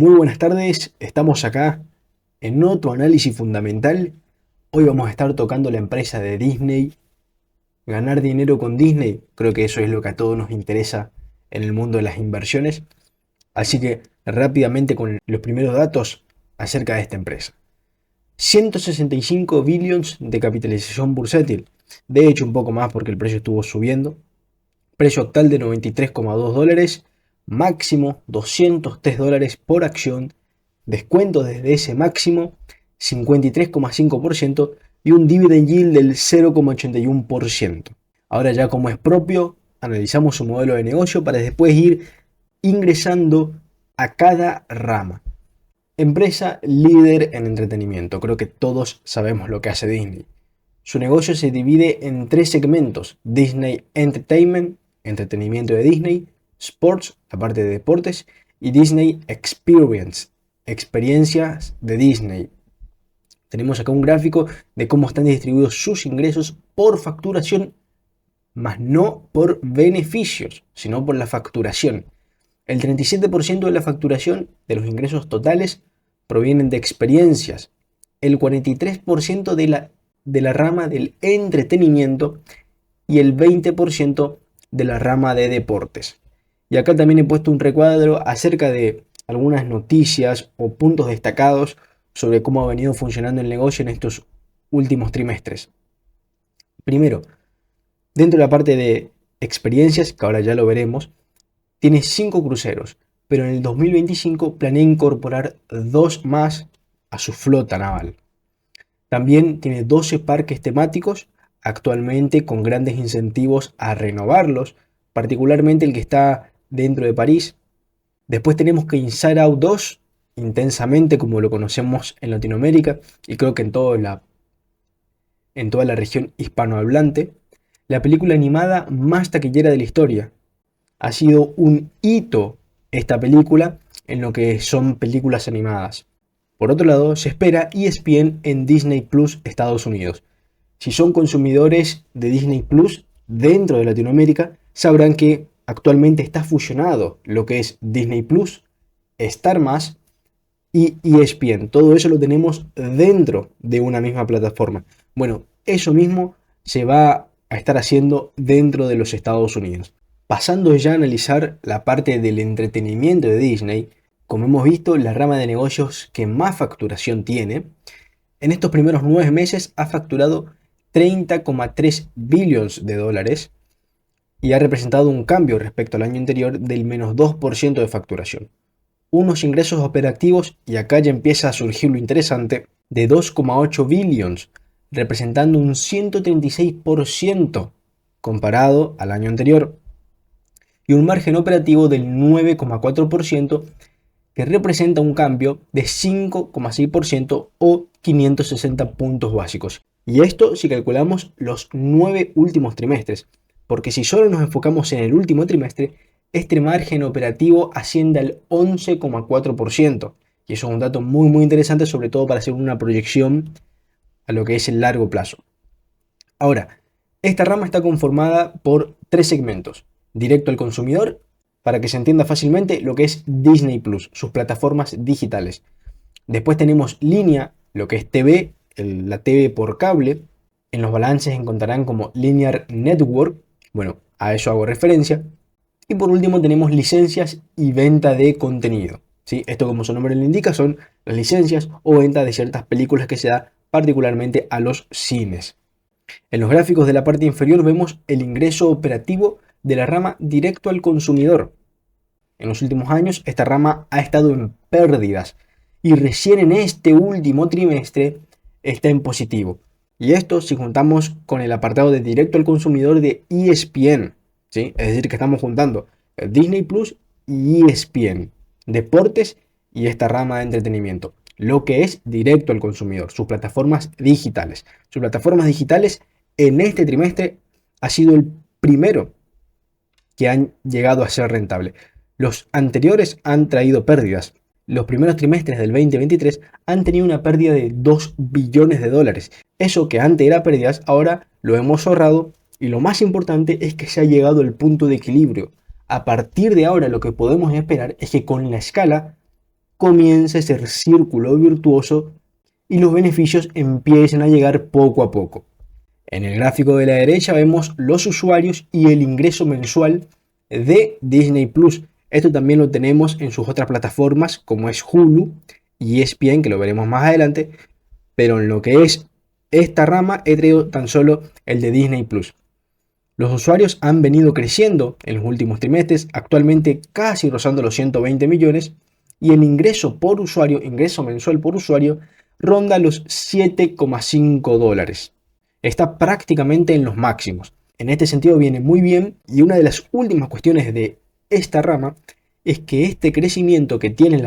Muy buenas tardes, estamos acá en otro análisis fundamental. Hoy vamos a estar tocando la empresa de Disney. Ganar dinero con Disney, creo que eso es lo que a todos nos interesa en el mundo de las inversiones. Así que rápidamente con los primeros datos acerca de esta empresa. 165 billions de capitalización bursátil. De hecho, un poco más porque el precio estuvo subiendo. Precio actual de 93,2 dólares. Máximo 203 dólares por acción. Descuento desde ese máximo 53,5% y un dividend yield del 0,81%. Ahora ya como es propio, analizamos su modelo de negocio para después ir ingresando a cada rama. Empresa líder en entretenimiento. Creo que todos sabemos lo que hace Disney. Su negocio se divide en tres segmentos: Disney Entertainment, entretenimiento de Disney; Sports, la parte de deportes; y Disney Experience, experiencias de Disney. Tenemos acá un gráfico de cómo están distribuidos sus ingresos por facturación, más no por beneficios, sino por la facturación. El 37% de la facturación de los ingresos totales provienen de experiencias, el 43% de la rama del entretenimiento y el 20% de la rama de deportes. Y acá también he puesto un recuadro acerca de algunas noticias o puntos destacados sobre cómo ha venido funcionando el negocio en estos últimos trimestres. Primero, dentro de la parte de experiencias, que ahora ya lo veremos, tiene 5 cruceros, pero en el 2025 planea incorporar 2 más a su flota naval. También tiene 12 parques temáticos, actualmente con grandes incentivos a renovarlos, particularmente el que está dentro de París. Después tenemos que Inside Out 2, intensamente como lo conocemos en Latinoamérica y creo que en toda la región hispanohablante, la película animada más taquillera de la historia. Ha sido un hito esta película en lo que son películas animadas. Por otro lado, se espera ESPN en Disney Plus Estados Unidos. Si son consumidores de Disney Plus dentro de Latinoamérica, sabrán que actualmente está fusionado lo que es Disney Plus, Star Más y ESPN. Todo eso lo tenemos dentro de una misma plataforma. Bueno, eso mismo se va a estar haciendo dentro de los Estados Unidos. Pasando ya a analizar la parte del entretenimiento de Disney, como hemos visto, la rama de negocios que más facturación tiene, en estos primeros 9 meses ha facturado 30,3 billones de dólares y ha representado un cambio respecto al año anterior del menos 2% de facturación. Unos ingresos operativos, y acá ya empieza a surgir lo interesante, de 2,8 billones, representando un 136% comparado al año anterior, y un margen operativo del 9,4%, que representa un cambio de 5,6% o 560 puntos básicos. Y esto si calculamos los 9 últimos trimestres, porque si solo nos enfocamos en el último trimestre, este margen operativo asciende al 11,4%. Y eso es un dato muy interesante, sobre todo para hacer una proyección a lo que es el largo plazo. Ahora, esta rama está conformada por 3 segmentos: directo al consumidor, para que se entienda fácilmente lo que es Disney Plus, sus plataformas digitales. Después tenemos línea, lo que es TV, la TV por cable. En los balances encontrarán como Linear Network, bueno, a eso hago referencia. Y por último tenemos licencias y venta de contenido, ¿sí? Esto, como su nombre lo indica, son las licencias o venta de ciertas películas que se da particularmente a los cines. En los gráficos de la parte inferior vemos el ingreso operativo de la rama directo al consumidor. En los últimos años esta rama ha estado en pérdidas y recién en este último trimestre está en positivo. Y esto si juntamos con el apartado de directo al consumidor de ESPN, ¿sí? Es decir, que estamos juntando Disney Plus y ESPN, deportes y esta rama de entretenimiento, lo que es directo al consumidor, sus plataformas digitales. Sus plataformas digitales en este trimestre ha sido el primero que han llegado a ser rentable. Los anteriores han traído pérdidas. Los primeros trimestres del 2023 han tenido una pérdida de 2 billones de dólares. Eso que antes era pérdidas, ahora lo hemos ahorrado, y lo más importante es que se ha llegado al punto de equilibrio. A partir de ahora lo que podemos esperar es que con la escala comience ese círculo virtuoso y los beneficios empiecen a llegar poco a poco. En el gráfico de la derecha vemos los usuarios y el ingreso mensual de Disney Plus. Esto también lo tenemos en sus otras plataformas como es Hulu y ESPN, que lo veremos más adelante, pero en lo que es esta rama he traído tan solo el de Disney Plus. Los usuarios han venido creciendo en los últimos trimestres, actualmente casi rozando los 120 millones, y el ingreso por usuario, ingreso mensual por usuario, ronda los $7,5. Está prácticamente en los máximos. En este sentido viene muy bien, y una de las últimas cuestiones de esta rama es que este crecimiento que tiene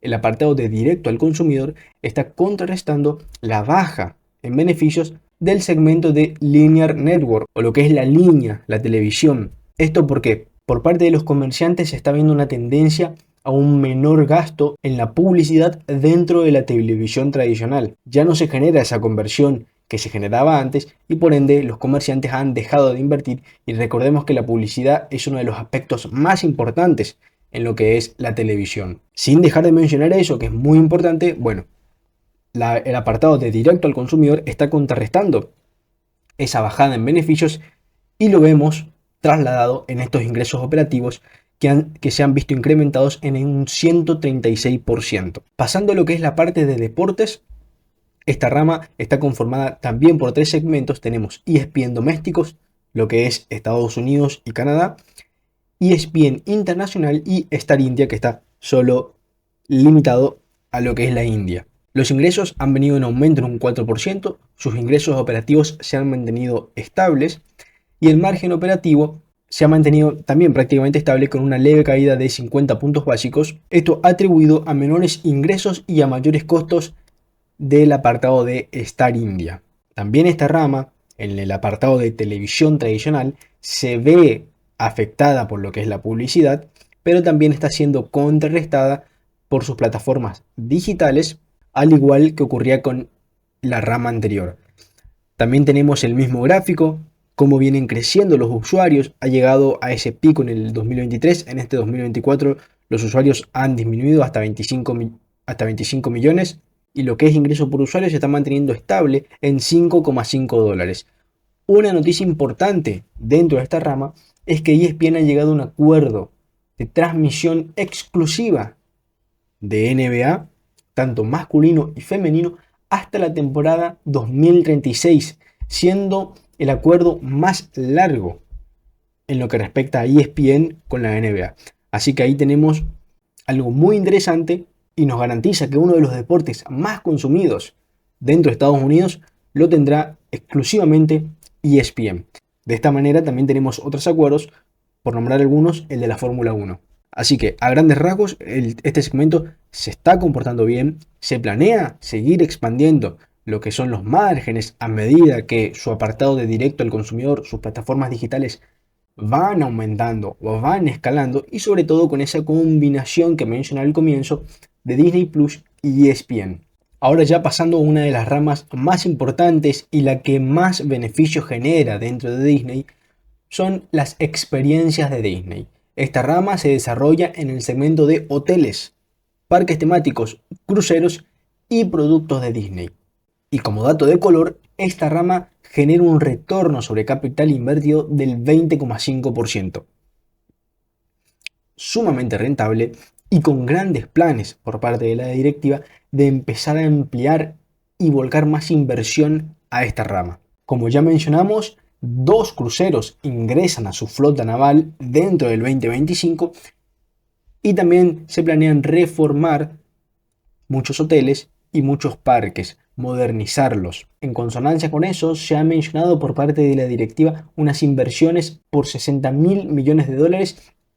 el apartado de directo al consumidor está contrarrestando la baja en beneficios del segmento de Linear Network, o lo que es la línea, la televisión. Esto porque por parte de los comerciantes se está viendo una tendencia a un menor gasto en la publicidad dentro de la televisión tradicional. Ya no se genera esa conversión que se generaba antes y por ende los comerciantes han dejado de invertir, y recordemos que la publicidad es uno de los aspectos más importantes en lo que es la televisión. Sin dejar de mencionar eso, que es muy importante, bueno, el apartado de directo al consumidor está contrarrestando esa bajada en beneficios y lo vemos trasladado en estos ingresos operativos que se han visto incrementados en un 136%. Pasando a lo que es la parte de deportes, esta rama está conformada también por tres segmentos. Tenemos ESPN domésticos, lo que es Estados Unidos y Canadá, ESPN internacional y Star India, que está solo limitado a lo que es la India. Los ingresos han venido en aumento en un 4%, sus ingresos operativos se han mantenido estables y el margen operativo se ha mantenido también prácticamente estable con una leve caída de 50 puntos básicos. Esto atribuido a menores ingresos y a mayores costos del apartado de Star India. También esta rama, en el apartado de televisión tradicional, se ve afectada por lo que es la publicidad, pero también está siendo contrarrestada por sus plataformas digitales, al igual que ocurría con la rama anterior. También tenemos el mismo gráfico, cómo vienen creciendo los usuarios. Ha llegado a ese pico en el 2023, en este 2024 los usuarios han disminuido hasta 25 millones y lo que es ingreso por usuario se está manteniendo estable en $5,5. Una noticia importante dentro de esta rama es que ESPN ha llegado a un acuerdo de transmisión exclusiva de NBA, tanto masculino y femenino, hasta la temporada 2036, siendo el acuerdo más largo en lo que respecta a ESPN con la NBA. Así que ahí tenemos algo muy interesante y nos garantiza que uno de los deportes más consumidos dentro de Estados Unidos lo tendrá exclusivamente ESPN. De esta manera también tenemos otros acuerdos, por nombrar algunos, el de la Fórmula 1. Así que a grandes rasgos este segmento se está comportando bien, se planea seguir expandiendo lo que son los márgenes a medida que su apartado de directo al consumidor, sus plataformas digitales van aumentando o van escalando, y sobre todo con esa combinación que mencioné al comienzo de Disney Plus y ESPN. Ahora ya pasando a una de las ramas más importantes y la que más beneficio genera dentro de Disney, son las experiencias de Disney. Esta rama se desarrolla en el segmento de hoteles, parques temáticos, cruceros y productos de Disney. Y como dato de color, esta rama genera un retorno sobre capital invertido del 20,5%. Sumamente rentable y con grandes planes por parte de la directiva de empezar a ampliar y volcar más inversión a esta rama. Como ya mencionamos, 2 cruceros ingresan a su flota naval dentro del 2025 y también se planean reformar muchos hoteles y muchos parques, modernizarlos. En consonancia con eso, se ha mencionado por parte de la directiva unas inversiones por $60.000 millones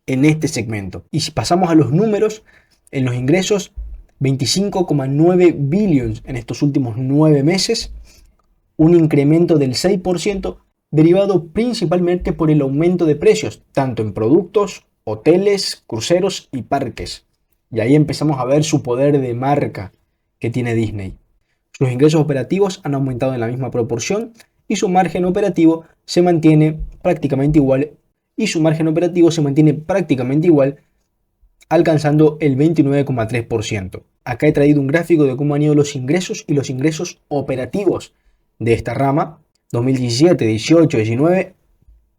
en este segmento. Y si pasamos a los números, en los ingresos, 25,9 billones en estos últimos 9 meses, un incremento del 6%, derivado principalmente por el aumento de precios, tanto en productos, hoteles, cruceros y parques. Y ahí empezamos a ver su poder de marca que tiene Disney. Sus ingresos operativos han aumentado en la misma proporción y su margen operativo se mantiene prácticamente igual alcanzando el 29,3%. Acá he traído un gráfico de cómo han ido los ingresos y los ingresos operativos de esta rama. 2017, 18, 19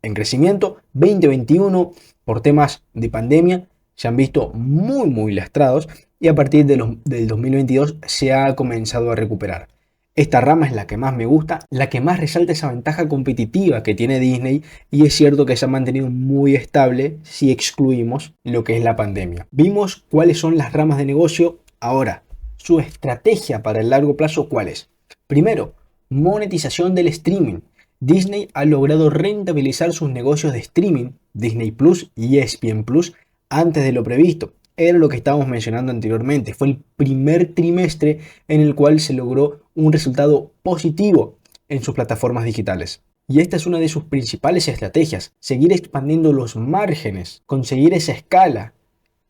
en crecimiento, 2021 por temas de pandemia se han visto muy lastrados y a partir del 2022 se ha comenzado a recuperar. Esta rama es la que más me gusta, la que más resalta esa ventaja competitiva que tiene Disney, y es cierto que se ha mantenido muy estable si excluimos lo que es la pandemia. Vimos cuáles son las ramas de negocio. Ahora, su estrategia para el largo plazo, ¿cuál es? Primero, monetización del streaming. Disney ha logrado rentabilizar sus negocios de streaming, Disney Plus y ESPN Plus, antes de lo previsto. Era lo que estábamos mencionando anteriormente. Fue el primer trimestre en el cual se logró un resultado positivo en sus plataformas digitales. Y esta es una de sus principales estrategias, seguir expandiendo los márgenes, conseguir esa escala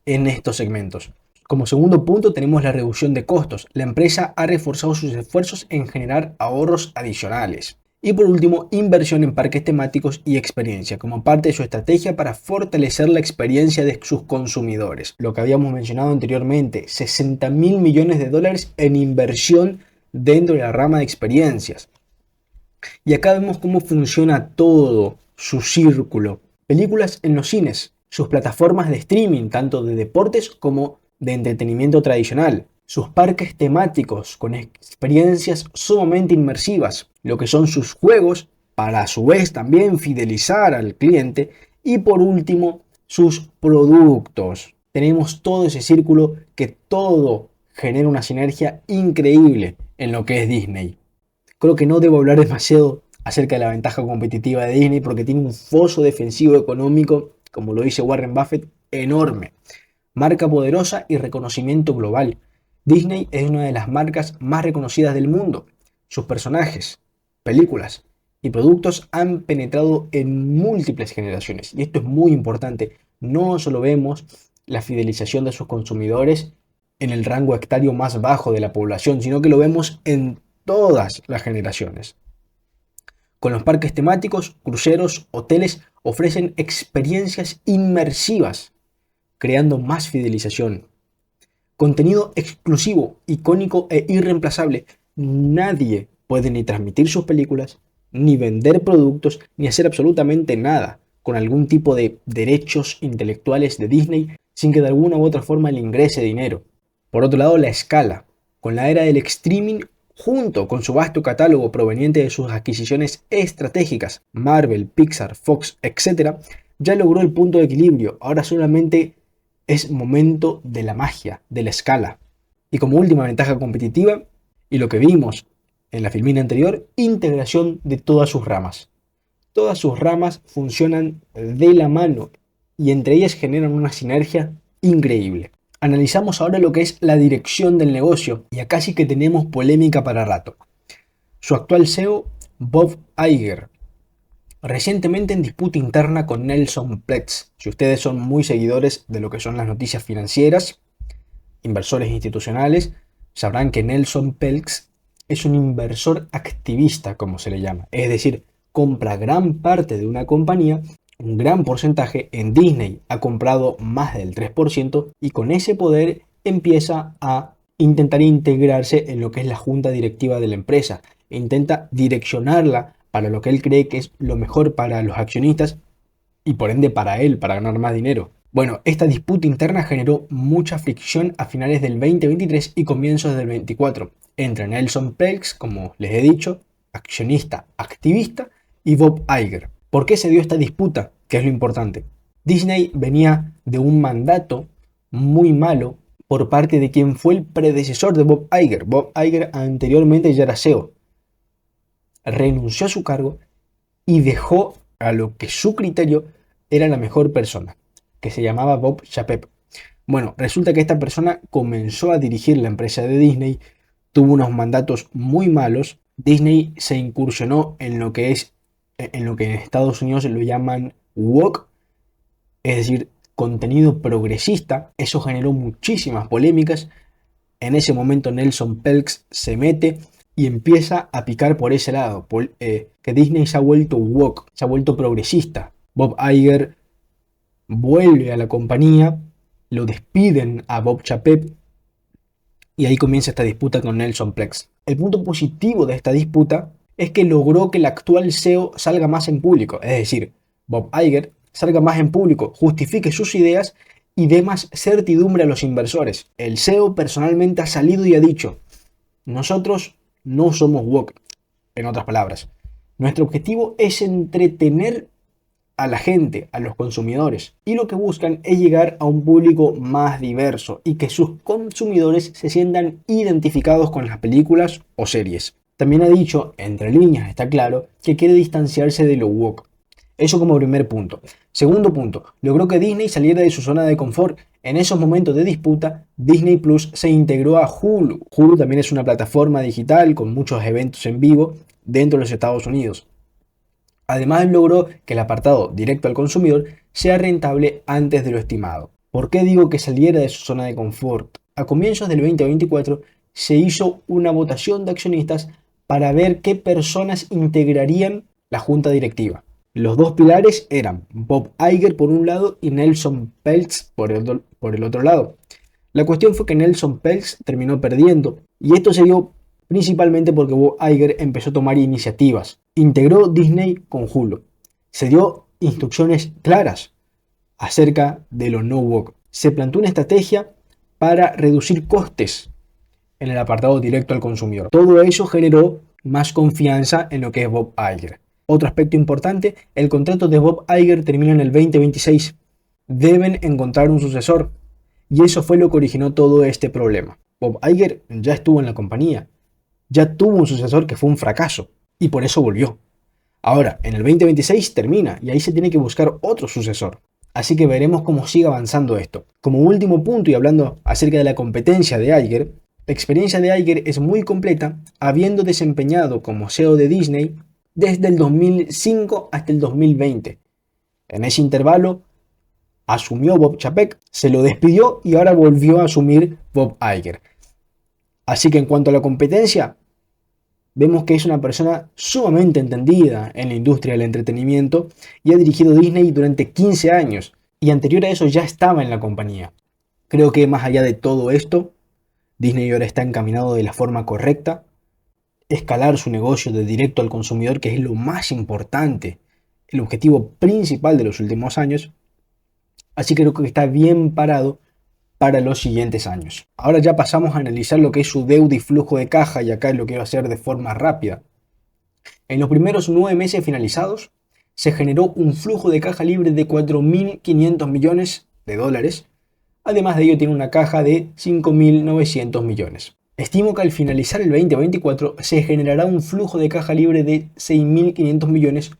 en estos segmentos. Como segundo punto tenemos la reducción de costos. La empresa ha reforzado sus esfuerzos en generar ahorros adicionales. Y por último, inversión en parques temáticos y experiencia, como parte de su estrategia para fortalecer la experiencia de sus consumidores. Lo que habíamos mencionado anteriormente, 60.000 millones de dólares en inversión dentro de la rama de experiencias. Y acá vemos cómo funciona todo su círculo. Películas en los cines, sus plataformas de streaming, tanto de deportes como de entretenimiento tradicional, sus parques temáticos con experiencias sumamente inmersivas, lo que son sus juegos, para a su vez también fidelizar al cliente, y por último, sus productos. Tenemos todo ese círculo que todo genera una sinergia increíble en lo que es Disney. Creo que no debo hablar demasiado acerca de la ventaja competitiva de Disney porque tiene un foso defensivo económico, como lo dice Warren Buffett, enorme. Marca poderosa y reconocimiento global. Disney es una de las marcas más reconocidas del mundo. Sus personajes, películas y productos han penetrado en múltiples generaciones. Y esto es muy importante. No solo vemos la fidelización de sus consumidores en el rango etario más bajo de la población, sino que lo vemos en todas las generaciones. Con los parques temáticos, cruceros, hoteles ofrecen experiencias inmersivas, creando más fidelización. Contenido exclusivo, icónico e irreemplazable. Nadie puede ni transmitir sus películas, ni vender productos, ni hacer absolutamente nada con algún tipo de derechos intelectuales de Disney sin que de alguna u otra forma le ingrese dinero. Por otro lado, la escala. Con la era del streaming, junto con su vasto catálogo proveniente de sus adquisiciones estratégicas, Marvel, Pixar, Fox, etc., ya logró el punto de equilibrio. Ahora solamente es momento de la magia, de la escala. Y como última ventaja competitiva, y lo que vimos en la filmina anterior, integración de todas sus ramas. Todas sus ramas funcionan de la mano y entre ellas generan una sinergia increíble. Analizamos ahora lo que es la dirección del negocio y acá sí que tenemos polémica para rato. Su actual CEO, Bob Iger, recientemente en disputa interna con Nelson Peltz. Si ustedes son muy seguidores de lo que son las noticias financieras, inversores institucionales, sabrán que Nelson Peltz es un inversor activista, como se le llama. Es decir, compra gran parte de una compañía, un gran porcentaje. En Disney ha comprado más del 3% y con ese poder empieza a intentar integrarse en lo que es la junta directiva de la empresa. Intenta direccionarla para lo que él cree que es lo mejor para los accionistas y por ende para él, para ganar más dinero. Bueno, esta disputa interna generó mucha fricción a finales del 2023 y comienzos del 2024 entre Nelson Peltz, como les he dicho, accionista activista, y Bob Iger. ¿Por qué se dio esta disputa? Que es lo importante. Disney venía de un mandato muy malo por parte de quien fue el predecesor de Bob Iger. Bob Iger anteriormente ya era CEO. Renunció a su cargo y dejó a lo que su criterio era la mejor persona, que se llamaba Bob Chapek. Bueno, resulta que esta persona comenzó a dirigir la empresa de Disney, tuvo unos mandatos muy malos. Disney se incursionó en lo que en Estados Unidos lo llaman woke, es decir, contenido progresista. Eso generó muchísimas polémicas. En ese momento Nelson Peltz se mete y empieza a picar por ese lado, que Disney se ha vuelto woke, se ha vuelto progresista. Bob Iger vuelve a la compañía lo despiden a Bob Chapek y ahí comienza esta disputa con Nelson Plex. El punto positivo de esta disputa es que logró que el actual CEO salga más en público, es decir, Bob Iger salga más en público, justifique sus ideas y dé más certidumbre a los inversores. El CEO personalmente ha salido y ha dicho: nosotros no somos woke. En otras palabras, nuestro objetivo es entretener a la gente, a los consumidores, y lo que buscan es llegar a un público más diverso y que sus consumidores se sientan identificados con las películas o series. También ha dicho, entre líneas está claro, que quiere distanciarse de lo woke. Eso como primer punto. Segundo punto, logró que Disney saliera de su zona de confort. En esos momentos de disputa, Disney Plus se integró a Hulu. Hulu también es una plataforma digital con muchos eventos en vivo dentro de los Estados Unidos. Además, logró que el apartado directo al consumidor sea rentable antes de lo estimado. ¿Por qué digo que saliera de su zona de confort? A comienzos del 2024 se hizo una votación de accionistas para ver qué personas integrarían la junta directiva. Los dos pilares eran Bob Iger por un lado y Nelson Peltz por el otro lado. La cuestión fue que Nelson Peltz terminó perdiendo y esto se dio principalmente porque Bob Iger empezó a tomar iniciativas. Integró Disney con Hulu. Se dio instrucciones claras acerca de lo no woke. Se planteó una estrategia para reducir costes en el apartado directo al consumidor. Todo eso generó más confianza en lo que es Bob Iger. Otro aspecto importante, el contrato de Bob Iger termina en el 2026. Deben encontrar un sucesor. Y eso fue lo que originó todo este problema. Bob Iger ya estuvo en la compañía. Ya tuvo un sucesor que fue un fracaso. Y por eso volvió. Ahora, en el 2026 termina y ahí se tiene que buscar otro sucesor. Así que veremos cómo sigue avanzando esto. Como último punto y hablando acerca de la competencia de Iger, la experiencia de Iger es muy completa, habiendo desempeñado como CEO de Disney desde el 2005 hasta el 2020. En ese intervalo asumió Bob Chapek, se lo despidió y ahora volvió a asumir Bob Iger. Así que en cuanto a la competencia, vemos que es una persona sumamente entendida en la industria del entretenimiento y ha dirigido Disney durante 15 años y anterior a eso ya estaba en la compañía. Creo que más allá de todo esto, Disney ahora está encaminado de la forma correcta, escalar su negocio de directo al consumidor, que es lo más importante, el objetivo principal de los últimos años. Así que creo que está bien parado para los siguientes años. Ahora ya pasamos a analizar lo que es su deuda y flujo de caja, y acá lo quiero hacer de forma rápida. En los primeros 9 meses finalizados, se generó un flujo de caja libre de 4.500 millones de dólares. Además de ello, tiene una caja de 5.900 millones. Estimo que al finalizar el 2024 se generará un flujo de caja libre de 6.500 millones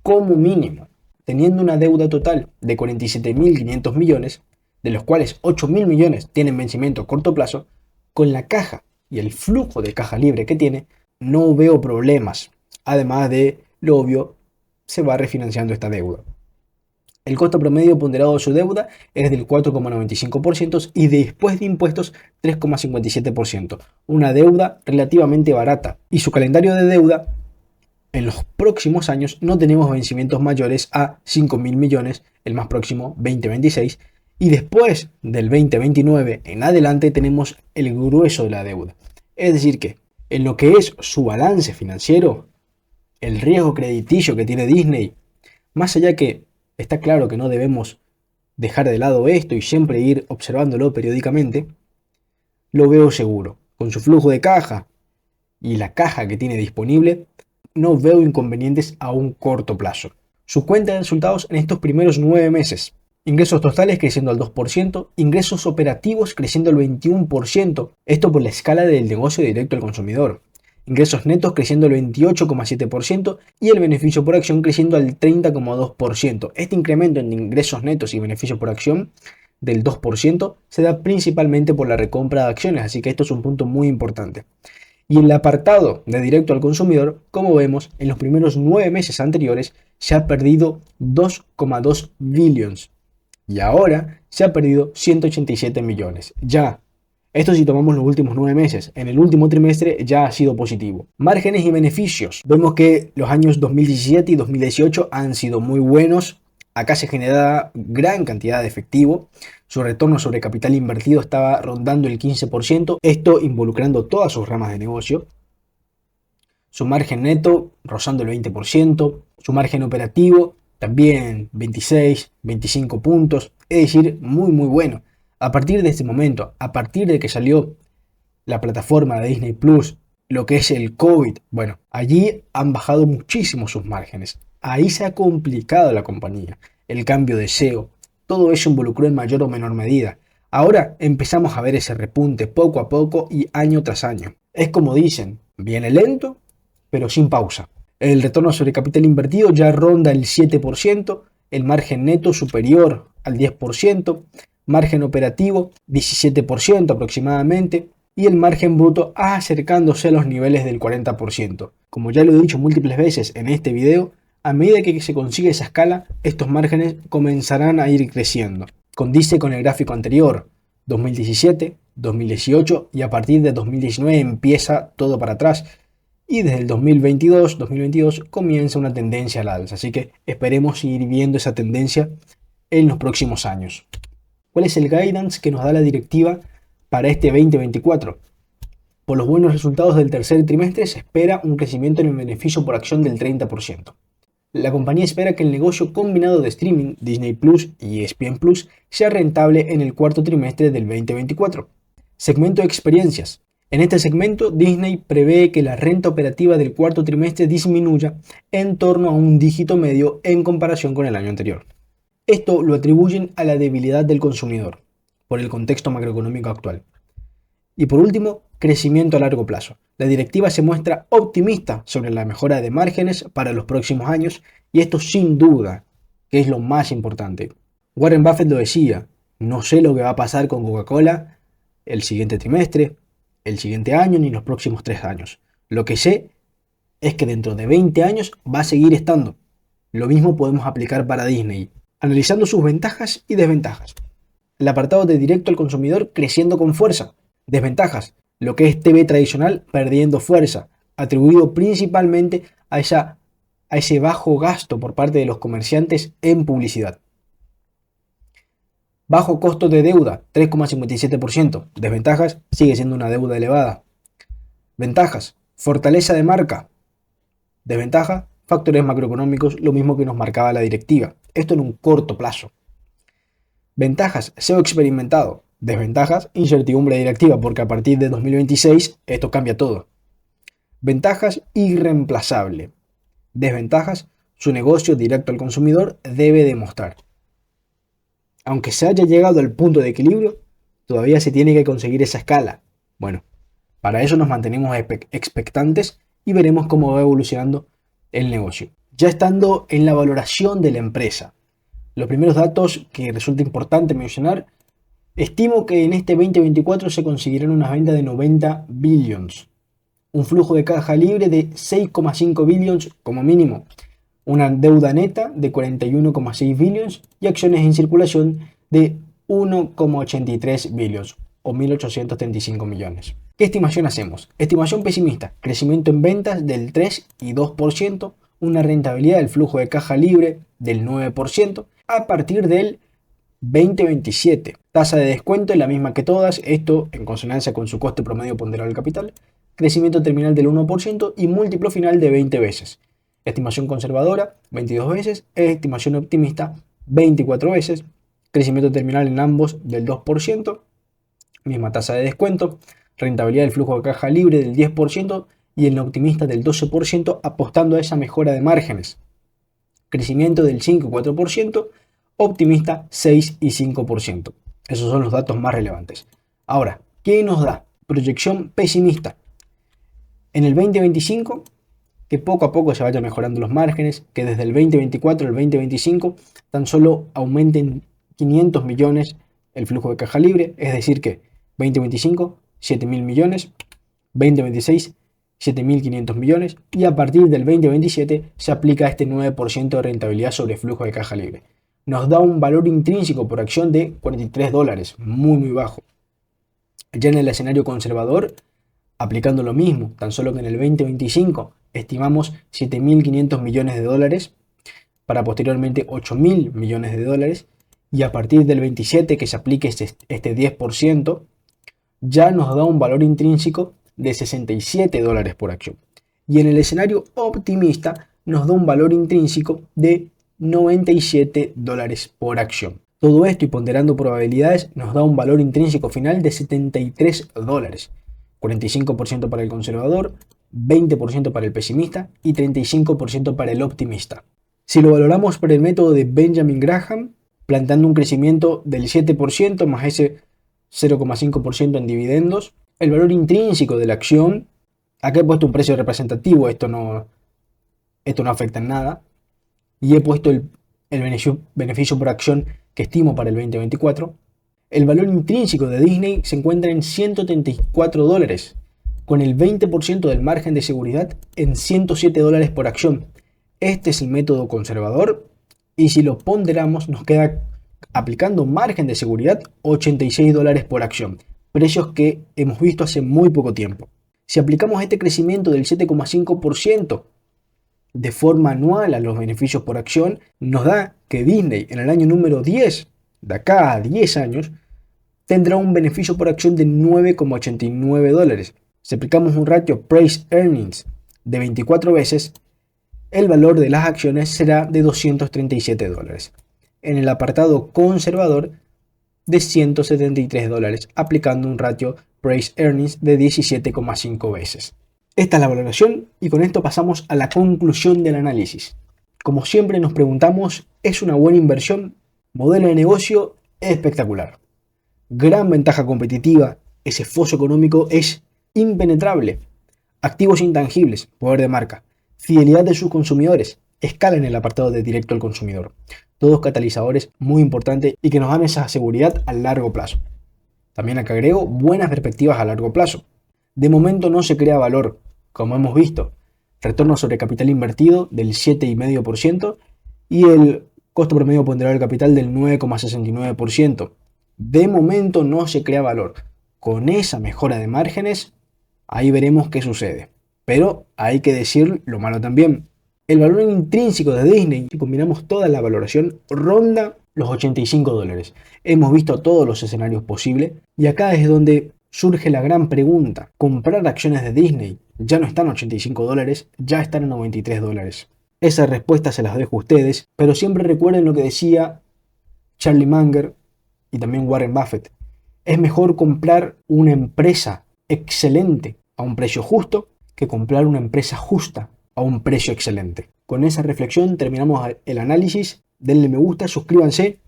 como mínimo, teniendo una deuda total de 47.500 millones, de los cuales 8.000 millones tienen vencimiento a corto plazo. Con la caja y el flujo de caja libre que tiene, no veo problemas. Además de lo obvio, se va refinanciando esta deuda. El costo promedio ponderado de su deuda es del 4,95% y después de impuestos 3,57%. Una deuda relativamente barata. Y su calendario de deuda, en los próximos años no tenemos vencimientos mayores a 5.000 millones, el más próximo 2026. Y después del 2029 en adelante tenemos el grueso de la deuda. Es decir que en lo que es su balance financiero, el riesgo crediticio que tiene Disney, más allá que está claro que no debemos dejar de lado esto y siempre ir observándolo periódicamente, lo veo seguro. Con su flujo de caja y la caja que tiene disponible, no veo inconvenientes a un corto plazo. Su cuenta de resultados en estos primeros 9 meses. Ingresos totales creciendo al 2%, ingresos operativos creciendo al 21%, esto por la escala del negocio directo al consumidor. Ingresos netos creciendo al 28,7% y el beneficio por acción creciendo al 30,2%. Este incremento en ingresos netos y beneficio por acción del 2% se da principalmente por la recompra de acciones, así que esto es un punto muy importante. Y en el apartado de directo al consumidor, como vemos, en los primeros 9 meses anteriores se ha perdido 2,2 billions y ahora se ha perdido 187 millones. Ya. Esto si tomamos los últimos 9 meses. En el último trimestre ya ha sido positivo. Márgenes y beneficios. Vemos que los años 2017 y 2018 han sido muy buenos Acá se generaba gran cantidad de efectivo, su retorno sobre capital invertido estaba rondando el 15%, esto involucrando todas sus ramas de negocio, su margen neto rozando el 20%, su margen operativo también 26, 25 puntos, es decir, muy bueno. A partir de este momento, a partir de que salió la plataforma de Disney Plus, lo que es el COVID, bueno, allí han bajado muchísimo sus márgenes. Ahí se ha complicado la compañía, el cambio de SEO, todo eso involucró en mayor o menor medida. Ahora empezamos a ver ese repunte poco a poco y año tras año. Es como dicen, viene lento, pero sin pausa. El retorno sobre capital invertido ya ronda el 7%, el margen neto superior al 10%, margen operativo 17% aproximadamente, y el margen bruto acercándose a los niveles del 40%. Como ya lo he dicho múltiples veces en este video, a medida que se consigue esa escala, estos márgenes comenzarán a ir creciendo. Condice con el gráfico anterior, 2017, 2018 y a partir de 2019 empieza todo para atrás. Y desde el 2022 comienza una tendencia al alza, así que esperemos ir viendo esa tendencia en los próximos años. ¿Cuál es el guidance que nos da la directiva para este 2024? Por los buenos resultados del tercer trimestre se espera un crecimiento en el beneficio por acción del 30%. La compañía espera que el negocio combinado de streaming, Disney Plus y ESPN Plus, sea rentable en el cuarto trimestre del 2024. Segmento de experiencias. En este segmento, Disney prevé que la renta operativa del cuarto trimestre disminuya en torno a un dígito medio en comparación con el año anterior. Esto lo atribuyen a la debilidad del consumidor, por el contexto macroeconómico actual. Y por último, crecimiento a largo plazo. La directiva se muestra optimista sobre la mejora de márgenes para los próximos años y esto sin duda que es lo más importante. Warren Buffett lo decía, no sé lo que va a pasar con Coca-Cola el siguiente trimestre, el siguiente año ni los próximos 3 años. Lo que sé es que dentro de 20 años va a seguir estando. Lo mismo podemos aplicar para Disney, analizando sus ventajas y desventajas. El apartado de directo al consumidor creciendo con fuerza. Desventajas, lo que es TV tradicional perdiendo fuerza, atribuido principalmente a ese bajo gasto por parte de los comerciantes en publicidad. Bajo costo de deuda, 3,57%. Desventajas, sigue siendo una deuda elevada. Ventajas, fortaleza de marca. Desventaja, factores macroeconómicos, lo mismo que nos marcaba la directiva. Esto en un corto plazo. Ventajas, SEO experimentado. Desventajas, incertidumbre directiva, porque a partir de 2026 esto cambia todo. Ventajas, irreemplazable. Desventajas, su negocio directo al consumidor debe demostrar. Aunque se haya llegado al punto de equilibrio, todavía se tiene que conseguir esa escala. Bueno, para eso nos mantenemos expectantes y veremos cómo va evolucionando el negocio. Ya estando en la valoración de la empresa, los primeros datos que resulta importante mencionar, estimo que en este 2024 se conseguirán unas ventas de 90 billions, un flujo de caja libre de 6,5 billions como mínimo, una deuda neta de 41,6 billions y acciones en circulación de 1,83 billions o 1.835 millones. ¿Qué estimación hacemos? Estimación pesimista, crecimiento en ventas del 3 y 2%, una rentabilidad del flujo de caja libre del 9% a partir del 2027. Tasa de descuento es la misma que todas, esto en consonancia con su coste promedio ponderado del capital, crecimiento terminal del 1% y múltiplo final de 20 veces. Estimación conservadora, 22 veces, estimación optimista, 24 veces, crecimiento terminal en ambos del 2%, misma tasa de descuento, rentabilidad del flujo de caja libre del 10% y el optimista del 12% apostando a esa mejora de márgenes. Crecimiento del 5 y 4%, optimista 6 y 5%. Esos son los datos más relevantes. Ahora, ¿qué nos da? Proyección pesimista. En el 2025, que poco a poco se vaya mejorando los márgenes, que desde el 2024 al 2025 tan solo aumenten 500 millones el flujo de caja libre, es decir que 2025, 7.000 millones, 2026, 7.500 millones y a partir del 2027 se aplica este 9% de rentabilidad sobre flujo de caja libre. Nos da un valor intrínseco por acción de $43, muy bajo. Ya en el escenario conservador, aplicando lo mismo, tan solo que en el 2025 estimamos 7.500 millones de dólares para posteriormente 8.000 millones de dólares, y a partir del 27 que se aplique este 10%, ya nos da un valor intrínseco de 67 dólares por acción. Y en el escenario optimista nos da un valor intrínseco de 97 dólares por acción. Todo esto y ponderando probabilidades nos da un valor intrínseco final de 73 dólares. 45% para el conservador, 20% para el pesimista y 35% para el optimista. Si lo valoramos por el método de Benjamin Graham, plantando un crecimiento del 7% más ese 0,5% en dividendos, el valor intrínseco de la acción, acá he puesto un precio representativo, esto no afecta en nada, y he puesto el beneficio por acción que estimo para el 2024, el valor intrínseco de Disney se encuentra en 134 dólares, con el 20% del margen de seguridad en 107 dólares por acción. Este es el método conservador, y si lo ponderamos nos queda, aplicando margen de seguridad, 86 dólares por acción, precios que hemos visto hace muy poco tiempo. Si aplicamos este crecimiento del 7,5% de forma anual a los beneficios por acción, nos da que Disney en el año número 10, de acá a 10 años, tendrá un beneficio por acción de 9,89 dólares. Si aplicamos un ratio Price Earnings de 24 veces, el valor de las acciones será de 237 dólares. En el apartado conservador, de 173 dólares, aplicando un ratio Price Earnings de 17,5 veces. Esta es la valoración y con esto pasamos a la conclusión del análisis. Como siempre nos preguntamos, ¿es una buena inversión? Modelo de negocio espectacular. Gran ventaja competitiva, ese foso económico es impenetrable. Activos intangibles, poder de marca, fidelidad de sus consumidores, escala en el apartado de directo al consumidor. Todos catalizadores muy importantes y que nos dan esa seguridad a largo plazo. También acá agrego buenas perspectivas a largo plazo. De momento no se crea valor, como hemos visto. Retorno sobre capital invertido del 7,5% y el costo promedio ponderado del capital del 9,69%. De momento no se crea valor. Con esa mejora de márgenes, ahí veremos qué sucede. Pero hay que decir lo malo también. El valor intrínseco de Disney, si combinamos toda la valoración, ronda los 85 dólares. Hemos visto todos los escenarios posibles y acá es donde surge la gran pregunta. ¿Comprar acciones de Disney? Ya no están a 85 dólares, ya están a 93 dólares. Esa respuesta se las dejo a ustedes, pero siempre recuerden lo que decía Charlie Munger y también Warren Buffett. Es mejor comprar una empresa excelente a un precio justo que comprar una empresa justa a un precio excelente. Con esa reflexión terminamos el análisis. Denle me gusta, suscríbanse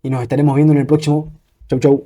y nos estaremos viendo en el próximo. Chau, chau.